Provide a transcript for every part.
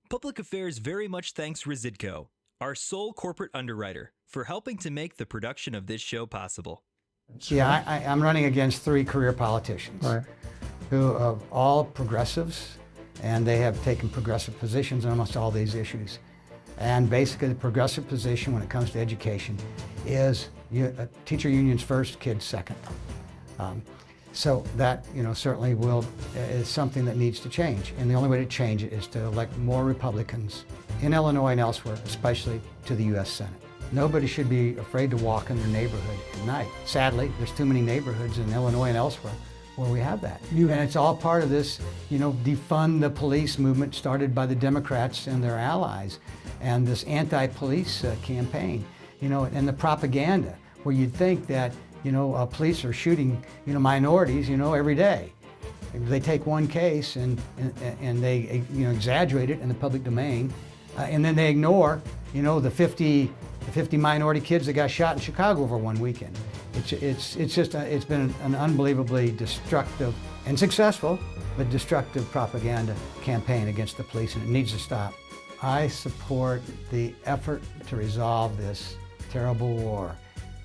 Public Affairs very much thanks Residco, our sole corporate underwriter, for helping to make the production of this show possible. Yeah, I'm running against 3 career politicians who are all progressives, and they have taken progressive positions on almost all these issues. And basically the progressive position when it comes to education is teacher unions first, kids second. So that, certainly is something that needs to change. And the only way to change it is to elect more Republicans in Illinois and elsewhere, especially to the U.S. Senate. Nobody should be afraid to walk in their neighborhood at night. Sadly, there's too many neighborhoods in Illinois and elsewhere where we have that. And it's all part of this, defund the police movement started by the Democrats and their allies, and this anti-police campaign, and the propaganda, where you'd think that, police are shooting, minorities, every day. They take one case and they, exaggerate it in the public domain, and then they ignore, the 50 minority kids that got shot in Chicago over one weekend. It's been an unbelievably destructive and successful, but destructive propaganda campaign against the police, and it needs to stop. I support the effort to resolve this terrible war.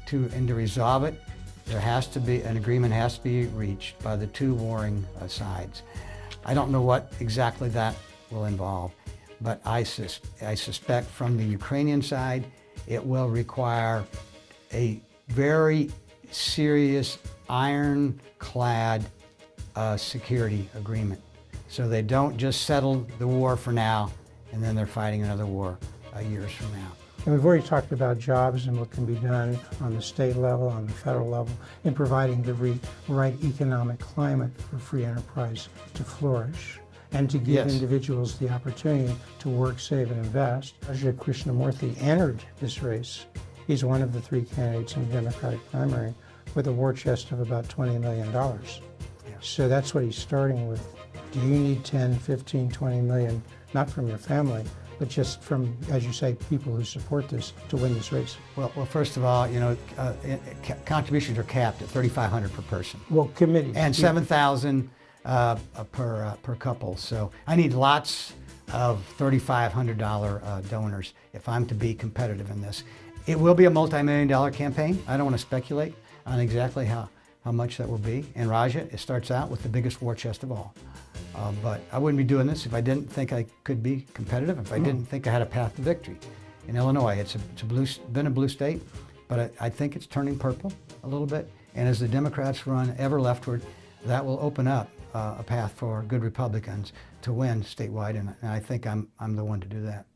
To resolve it, there has to be an agreement has to be reached by the 2 warring sides. I don't know what exactly that will involve, but I suspect from the Ukrainian side, it will require a very serious ironclad security agreement. So they don't just settle the war for now and then they're fighting another war years from now. And we've already talked about jobs and what can be done on the state level, on the federal level, in providing the right economic climate for free enterprise to flourish and to give individuals the opportunity to work, save, and invest. Raja Krishnamurthy entered this race. He's one of the 3 candidates in the Democratic primary with a war chest of about $20 million. So that's what he's starting with. Do you need 10, 15, 20 million, not from your family, but just from, as you say, people who support this to win this race? Well, first of all, contributions are capped at $3,500 per person. Well, committees. And $7,000 per couple. So I need lots of $3,500 donors if I'm to be competitive in this. It will be a multi-million-dollar campaign. I don't want to speculate on exactly how much that will be. And Raja, it starts out with the biggest war chest of all. But I wouldn't be doing this if I didn't think I could be competitive, if I didn't think I had a path to victory. In Illinois, it's been a blue state, but I think it's turning purple a little bit. And as the Democrats run ever leftward, that will open up a path for good Republicans to win statewide, and I think I'm the one to do that.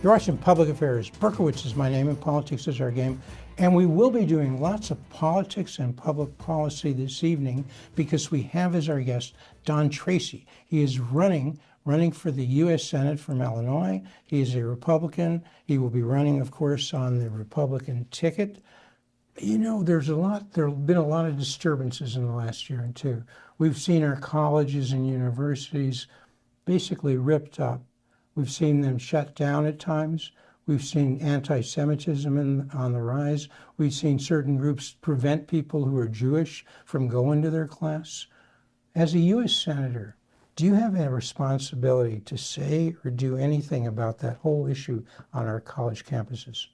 You're watching Public Affairs. Berkowitz is my name and politics is our game. And we will be doing lots of politics and public policy this evening because we have as our guest Don Tracy. He is running for the U.S. Senate from Illinois. He is a Republican. He will be running, of course, on the Republican ticket. There have been a lot of disturbances in the last year or 2. We've seen our colleges and universities basically ripped up. We've seen them shut down at times. We've seen anti-Semitism on the rise. We've seen certain groups prevent people who are Jewish from going to their class. As a U.S. Senator, do you have a responsibility to say or do anything about that whole issue on our college campuses?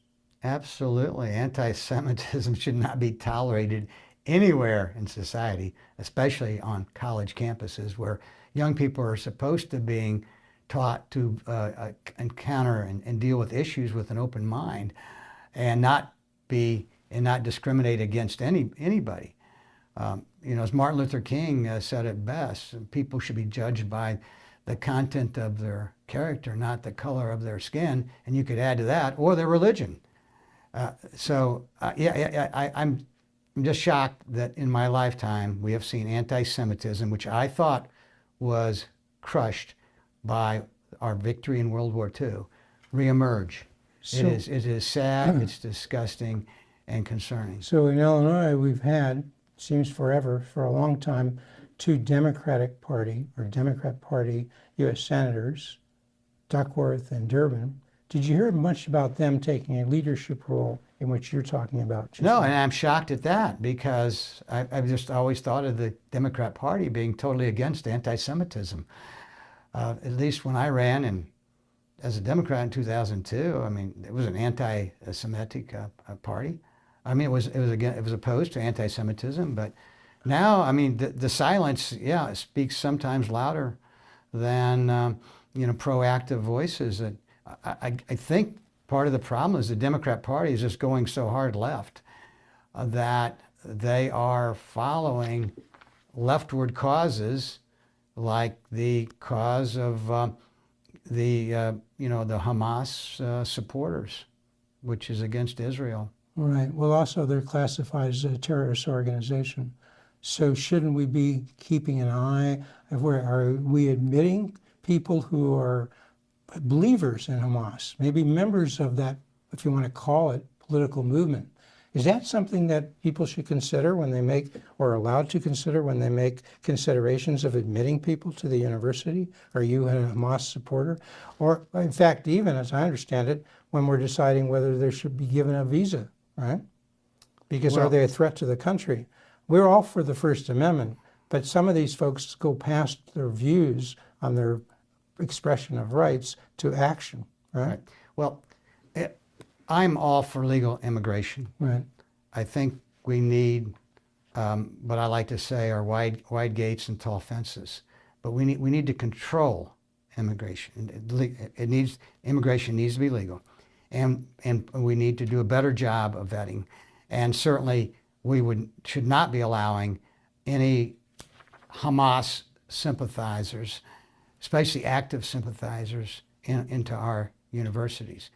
Absolutely. Anti-Semitism should not be tolerated anywhere in society, especially on college campuses where young people are supposed to be taught to encounter and deal with issues with an open mind and not discriminate against anybody. As Martin Luther King said it best, people should be judged by the content of their character, not the color of their skin, and you could add to that, or their religion. I'm just shocked that in my lifetime we have seen anti-Semitism, which I thought was crushed by our victory in World War II, reemerge. It is sad, it's disgusting, and concerning. So in Illinois, we've had, seems forever, for a long time, 2 Democrat Party U.S. Senators, Duckworth and Durbin, Did you hear much about them taking a leadership role in which you're talking about? No, and I'm shocked at that because I've just always thought of the Democrat Party being totally against anti-Semitism. At least when I ran and as a Democrat in 2002, I mean, it was an anti-Semitic party. I mean, it was opposed to anti-Semitism, but now, I mean, the silence, yeah, speaks sometimes louder than proactive voices. I think part of the problem is the Democrat Party is just going so hard left that they are following leftward causes like the cause of the Hamas supporters, which is against Israel. Right. Well, also they're classified as a terrorist organization. So shouldn't we be keeping an eye? Are we admitting people who are believers in Hamas, maybe members of that, if you want to call it, political movement? Is that something that people should consider when they make, or allowed to consider when they make considerations of admitting people to the university? Are you a Hamas supporter? Or, in fact, even as I understand it, when we're deciding whether they should be given a visa, right? Because are they a threat to the country? We're all for the First Amendment, but some of these folks go past their views on their expression of rights to action, right? Well, I'm all for legal immigration. Right. I think we need what I like to say are wide gates and tall fences, but we need to control immigration. Immigration needs to be legal, and we need to do a better job of vetting, and certainly we should not be allowing any Hamas sympathizers, especially active sympathizers, into our universities.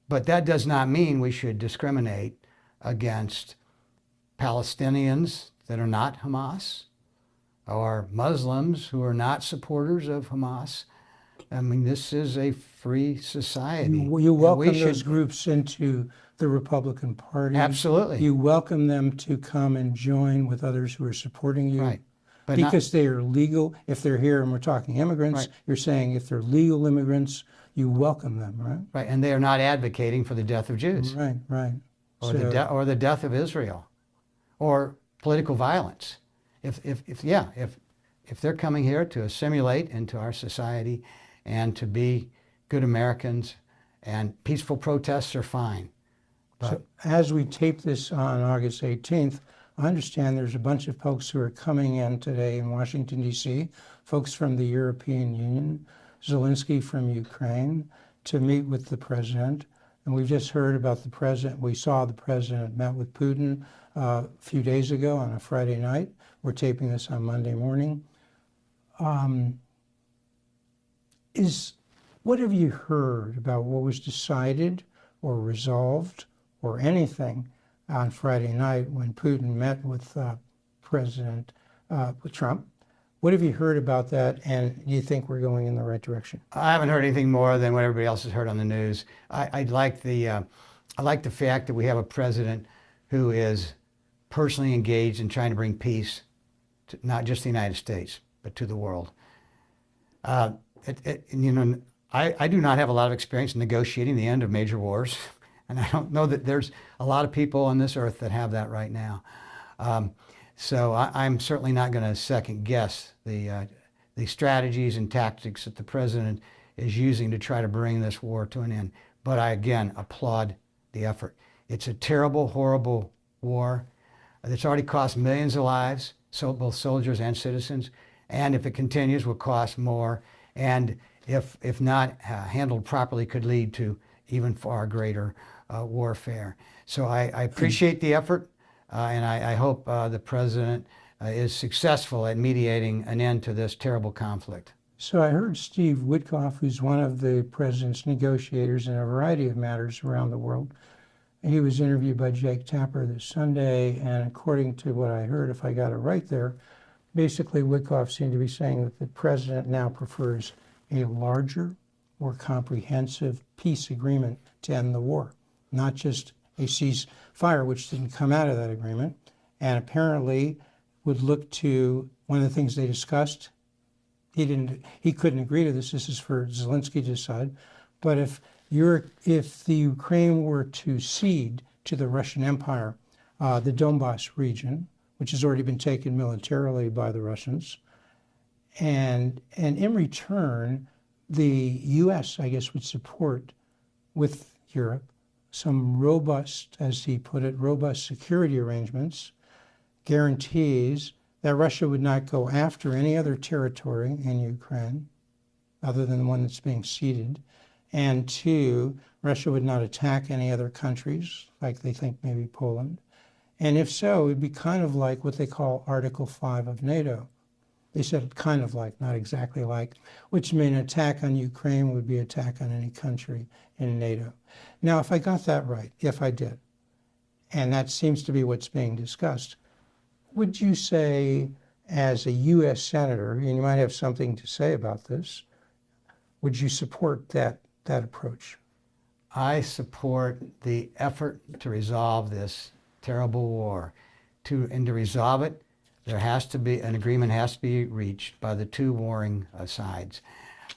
But that does not mean we should discriminate against Palestinians that are not Hamas or Muslims who are not supporters of Hamas. I mean, this is a free society. You welcome those groups into the Republican Party. Absolutely. You welcome them to come and join with others who are supporting you. Right. But because they are legal. If they're here, and we're talking immigrants, right. You're saying if they're legal immigrants, you welcome them, right? Right, and they are not advocating for the death of Jews. Right, right. Or the death of Israel, or political violence. If they're coming here to assimilate into our society and to be good Americans, and peaceful protests are fine. But so as we tape this on August 18th, I understand there's a bunch of folks who are coming in today in Washington, D.C., folks from the European Union, Zelensky from Ukraine, to meet with the president. And we've just heard about the president. We saw the president met with Putin a few days ago on a Friday night. We're taping this on Monday morning. What have you heard about what was decided or resolved or anything on Friday night when Putin met with President with Trump? What have you heard about that, and do you think we're going in the right direction? I haven't heard anything more than what everybody else has heard on the news. I like the fact that we have a president who is personally engaged in trying to bring peace to not just the United States, but to the world. I do not have a lot of experience in negotiating the end of major wars, and I don't know that there's a lot of people on this earth that have that right now. So I'm certainly not going to second guess the strategies and tactics that the president is using to try to bring this war to an end. But I, again, applaud the effort. It's a terrible, horrible war that's already cost millions of lives, so both soldiers and citizens. And if it continues, will cost more. And if not handled properly, could lead to even far greater warfare. So I appreciate the effort. And I hope the president is successful at mediating an end to this terrible conflict. So I heard Steve Witkoff, who's one of the president's negotiators in a variety of matters around the world. He was interviewed by Jake Tapper this Sunday, and according to what I heard, if I got it right there, basically Witkoff seemed to be saying that the president now prefers a larger, more comprehensive peace agreement to end the war, not just a ceasefire, which didn't come out of that agreement, and apparently would look to one of the things they discussed. He couldn't agree to this. This is for Zelensky to decide. But if if the Ukraine were to cede to the Russian Empire the Donbas region, which has already been taken militarily by the Russians, and in return, the U.S., I guess, would support with Europe some robust, as he put it, robust security arrangements, guarantees that Russia would not go after any other territory in Ukraine other than the one that's being ceded, and two, Russia would not attack any other countries, like they think maybe Poland. And if so, it would be kind of like what they call Article 5 of NATO. They said kind of like, not exactly like, which means an attack on Ukraine would be an attack on any country in NATO. Now, if I got that right, if I did, and that seems to be what's being discussed, would you say, as a U.S. Senator, and you might have something to say about this, would you support that approach? I support the effort to resolve this terrible war. And to resolve it, there has to be an agreement has to be reached by the two warring sides.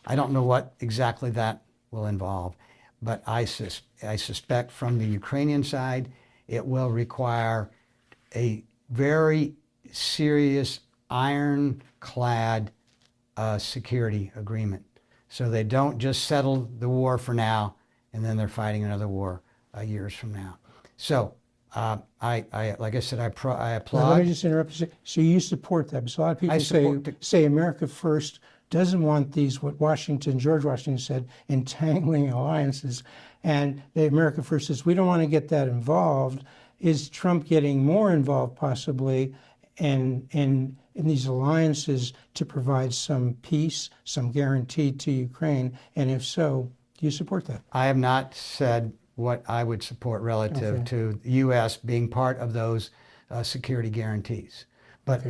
I don't know what exactly that will involve, but I suspect from the Ukrainian side it will require a very serious ironclad security agreement. So they don't just settle the war for now and then they're fighting another war years from now. So like I said, I applaud. Now, let me just interrupt you. So you support that? Because a lot of people say America first doesn't want these, what George Washington said, entangling alliances. And the America first says, we don't want to get that involved. Is Trump getting more involved possibly in these alliances to provide some peace, some guarantee to Ukraine? And if so, do you support that? I have not said what I would support relative to the U.S. being part of those security guarantees. But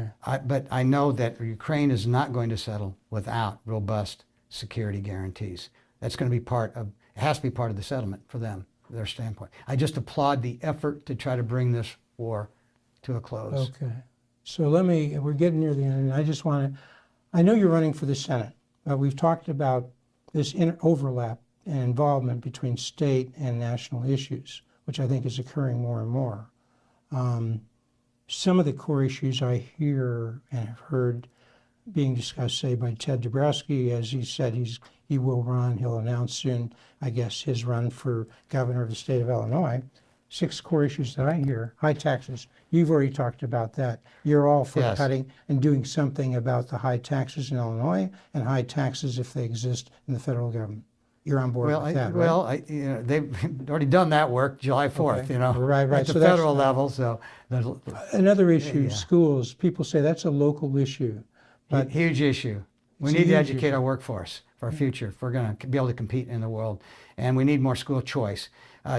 I know that Ukraine is not going to settle without robust security guarantees. That's going to be it has to be part of the settlement for them, their standpoint. I just applaud the effort to try to bring this war to a close. Okay. So we're getting near the end, and I know you're running for the Senate. We've talked about this overlap and involvement between state and national issues, which I think is occurring more and more. Some of the core issues I hear and have heard being discussed, say, by Ted Dabrowski, as he said he will run, he'll announce soon, I guess, his run for governor of the state of Illinois. 6 core issues that I hear. High taxes. You've already talked about that. You're all for cutting and doing something about the high taxes in Illinois and high taxes if they exist in the federal government. You're on board with that, right? Well, they've already done that work July 4th, right. At the federal level. So another issue, schools. People say that's a local issue. But huge issue. We need to educate our workforce for our future if we're going to be able to compete in the world. And we need more school choice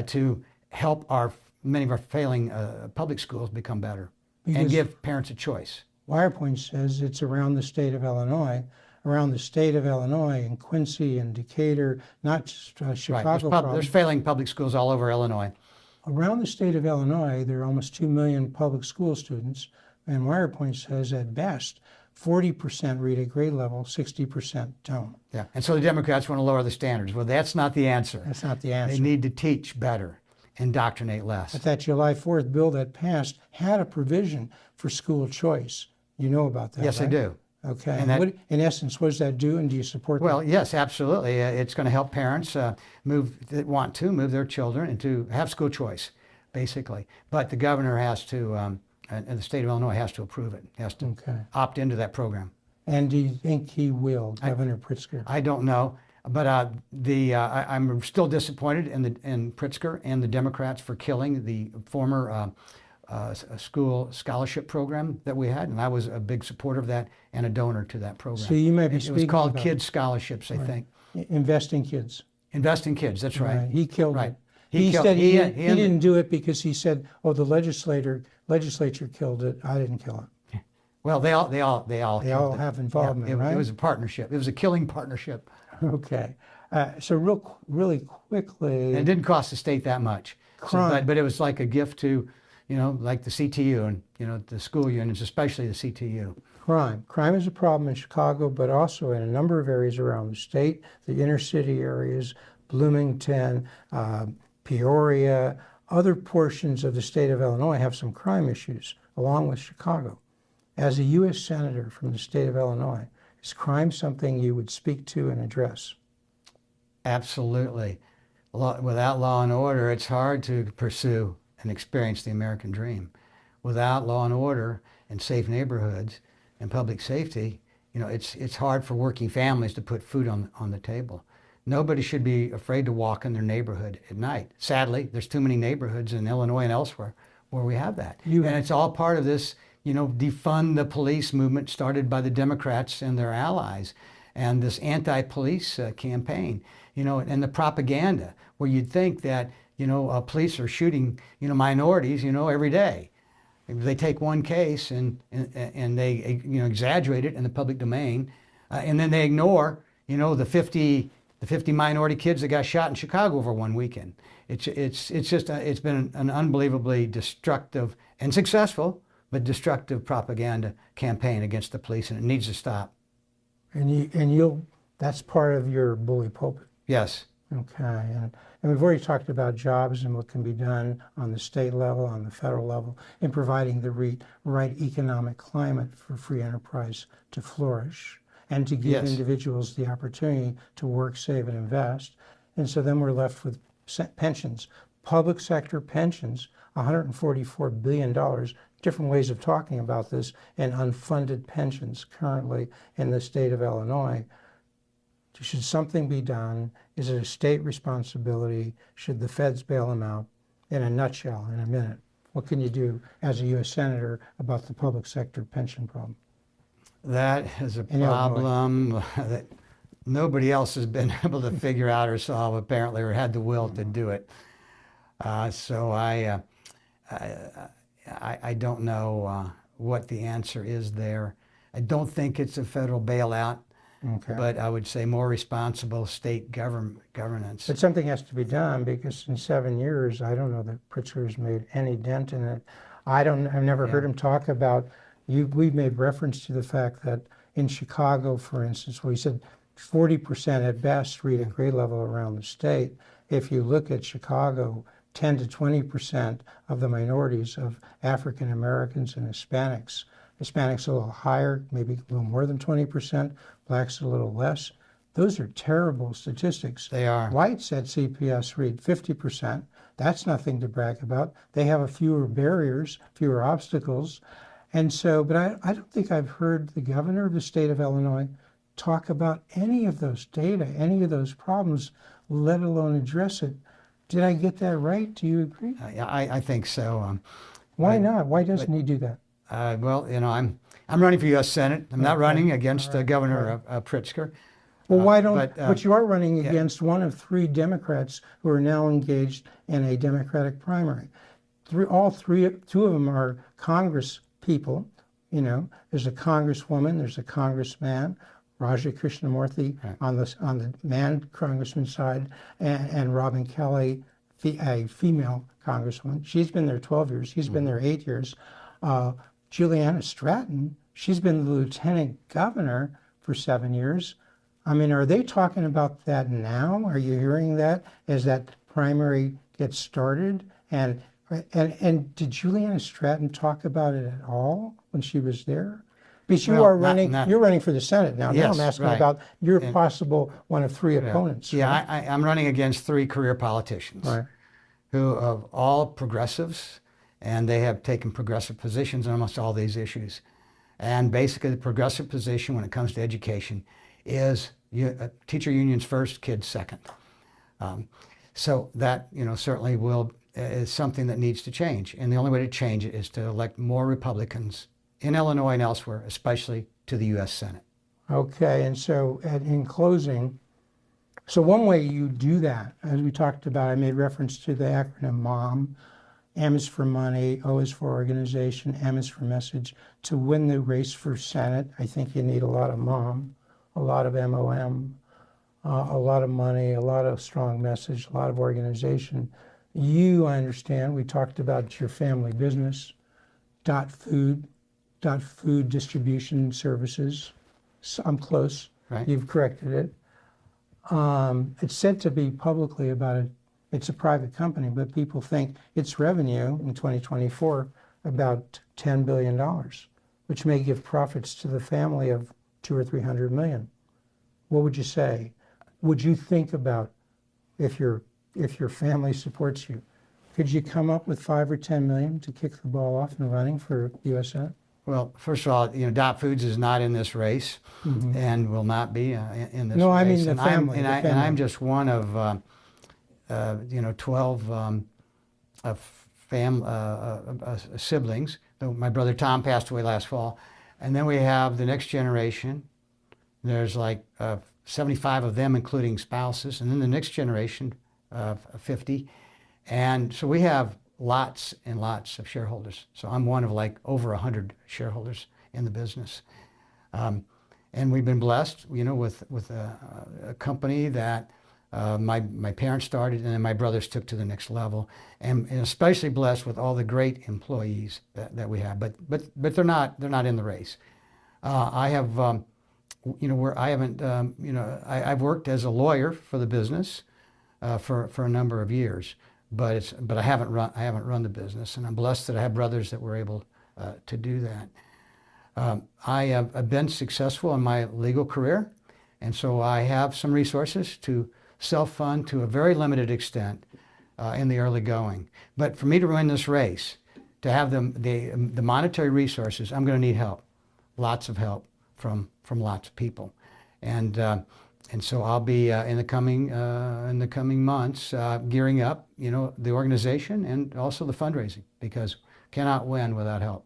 to help many of our failing public schools become better and give parents a choice. Wirepoint says it's around the state of Illinois. Around the state of Illinois, in Quincy and Decatur, not just Chicago. Right. There's failing public schools all over Illinois. Around the state of Illinois, there are almost 2 million public school students, and Wirepoint says at best 40% read at grade level, 60% don't. Yeah, and so the Democrats want to lower the standards. Well, that's not the answer. That's not the answer. They need to teach better, indoctrinate less. But that July 4th bill that passed had a provision for school choice. You know about that, Yes, right? I do. Okay. And in essence, what does that do, and do you support that? Well, yes, absolutely. It's going to help parents that want to move their children and to have school choice, basically. But the governor has to, and the state of Illinois has to approve it, has to opt into that program. And do you think he will, Governor Pritzker? I don't know. But I'm still disappointed in Pritzker and the Democrats for killing the former school scholarship program that we had, and I was a big supporter of that and a donor to that program. So you may be It was called Kids Scholarships, I think. Invest in kids. Invest in kids, that's right. He killed it. He said he didn't do it because he said, "Oh, the legislature killed it. I didn't kill it." Well, they all have involvement, right? It was a partnership. It was a killing partnership. Okay. So really quickly. And it didn't cost the state that much. Crime. But it was like a gift to, like the CTU and, the school unions, especially the CTU. Crime is a problem in Chicago, but also in a number of areas around the state, the inner city areas, Bloomington, Peoria, other portions of the state of Illinois have some crime issues, along with Chicago. As a U.S. Senator from the state of Illinois, is crime something you would speak to and address? Absolutely. Without law and order, it's hard to pursue and experience the American dream. Without law and order and safe neighborhoods and public safety, it's hard for working families to put food on the table. Nobody should be afraid to walk in their neighborhood at night. Sadly, there's too many neighborhoods in Illinois and elsewhere where we have that. And it's all part of this, defund the police movement started by the Democrats and their allies, and this anti-police campaign, and the propaganda, where you'd think that, police are shooting, minorities, every day. They take one case and they, exaggerate it in the public domain, and then they ignore, the 50 minority kids that got shot in Chicago over one weekend. It's been an unbelievably destructive and successful, but destructive propaganda campaign against the police, and it needs to stop. And that's part of your bully pulpit. Yes. Okay, and we've already talked about jobs and what can be done on the state level, on the federal level, in providing the right economic climate for free enterprise to flourish and to give individuals the opportunity to work, save, and invest. And so then we're left with pensions, public sector pensions, $144 billion, different ways of talking about this, and unfunded pensions currently in the state of Illinois. Should something be done? Is it a state responsibility? Should the feds bail them out? In a nutshell, in a minute, what can you do as a U.S. Senator about the public sector pension problem? That is a problem that nobody else has been able to figure out or solve, apparently, or had the will to do it. So I don't know what the answer is there. I don't think it's a federal bailout. Okay. But I would say more responsible state governance. But something has to be done, because in 7 years, I don't know that Pritzker's made any dent in it. I've never heard him talk about, we've made reference to the fact that in Chicago, for instance, where he said 40% at best read at grade level around the state. If you look at Chicago, 10 to 20% of the minorities of African Americans and Hispanics a little higher, maybe a little more than 20%, blacks a little less. Those are terrible statistics. They are. Whites at CPS read 50%. That's nothing to brag about. They have fewer barriers, fewer obstacles. And so, but I don't think I've heard the governor of the state of Illinois talk about any of those data, any of those problems, let alone address it. Did I get that right? Do you agree? I think so. Why not? Why doesn't he do that? Well, I'm running for U.S. Senate. I'm not running against Governor Pritzker. Well, why don't? But you are running against one of 3 Democrats who are now engaged in a Democratic primary. Two of them are Congress people. There's a Congresswoman, there's a Congressman, Raja Krishnamurthy on the man congressman side, and Robin Kelly, a female congresswoman. She's been there 12 years. He's been there 8 years. Juliana Stratton, she's been the lieutenant governor for 7 years. I mean, are they talking about that now? Are you hearing that as that primary gets started? And did Juliana Stratton talk about it at all when she was there? Because you're running for the Senate now. Yes, now I'm asking about your possible one of 3 opponents. Yeah, right? I'm running against 3 career politicians who are all progressives, and they have taken progressive positions on almost all these issues. And basically the progressive position when it comes to education is teacher unions first, kids second. So that certainly is something that needs to change. And the only way to change it is to elect more Republicans in Illinois and elsewhere, especially to the U.S. Senate. Okay, and so in closing, so one way you do that, as we talked about, I made reference to the acronym MOM. M is for money, O is for organization, M is for message. To win the race for Senate, I think you need a lot of MOM, a lot of MOM, a lot of money, a lot of strong message, a lot of organization. I understand, we talked about your family business, food distribution services. So I'm close. Right. You've corrected it. It's said to be publicly it's a private company, but people think its revenue in 2024 about $10 billion, which may give profits to the family of 200 or 300 million. What would you say? Would you think about if your family supports you? Could you come up with 5 or 10 million to kick the ball off and running for U.S. Senate? Well, first of all, Dot Foods is not in this race and will not be in this race. No, I mean the and family. And I'm just one of 12 siblings. My brother Tom passed away last fall. And then we have the next generation. There's like 75 of them, including spouses. And then the next generation, 50. And so we have lots and lots of shareholders. So I'm one of like over 100 shareholders in the business. And we've been blessed, with a company that my parents started and then my brothers took to the next level, and especially blessed with all the great employees that we have. But they're not in the race. I have, I've worked as a lawyer for the business for a number of years, but I haven't run the business, and I'm blessed that I have brothers that were able to do that. I have been successful in my legal career, and so I have some resources to self-fund to a very limited extent in the early going. But for me to win this race, to have the monetary resources, I'm going to need help, lots of help from lots of people, and so I'll be in the coming months gearing up, the organization and also the fundraising, because cannot win without help.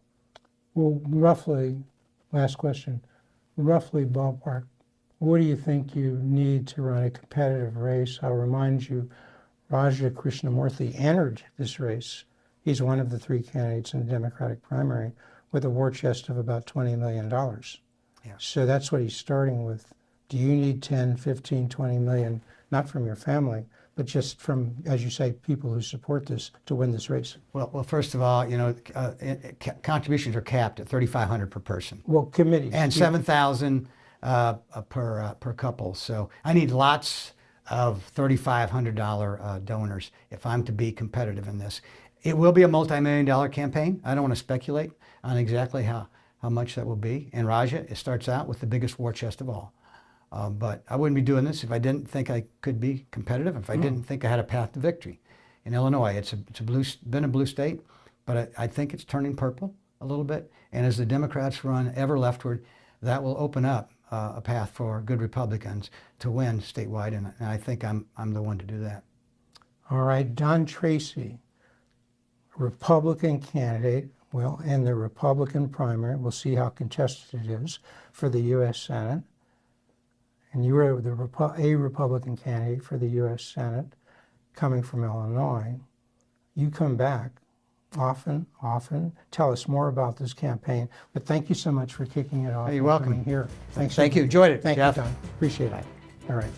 Well, roughly, last question, roughly ballpark, what do you think you need to run a competitive race? I'll remind you, Raja Krishnamurthy entered this race. He's one of the 3 candidates in the Democratic primary with a war chest of about $20 million. Yeah. So that's what he's starting with. Do you need 10, 15, 20 million, not from your family, but just from, as you say, people who support this to win this race? Well, first of all, contributions are capped at $3,500 per person. Well, committees. And $7,000 per couple. So I need lots of $3,500 donors if I'm to be competitive in this. It will be a multi-million-dollar campaign. I don't want to speculate on exactly how much that will be. And Raja, it starts out with the biggest war chest of all. But I wouldn't be doing this if I didn't think I could be competitive, if I didn't think I had a path to victory. In Illinois, it's been a blue state, but I think it's turning purple a little bit. And as the Democrats run ever leftward, that will open up a path for good Republicans to win statewide, and I think I'm the one to do that. All right, Don Tracy, Republican candidate, will in the Republican primary. We'll see how contested it is for the U.S. Senate. And you were a Republican candidate for the U.S. Senate coming from Illinois. You come back often. Tell us more about this campaign. But thank you so much for kicking it off. Hey, you're welcome. Here. Thank you. Enjoyed it. Thank Jeff. you, Don. Appreciate it. All right.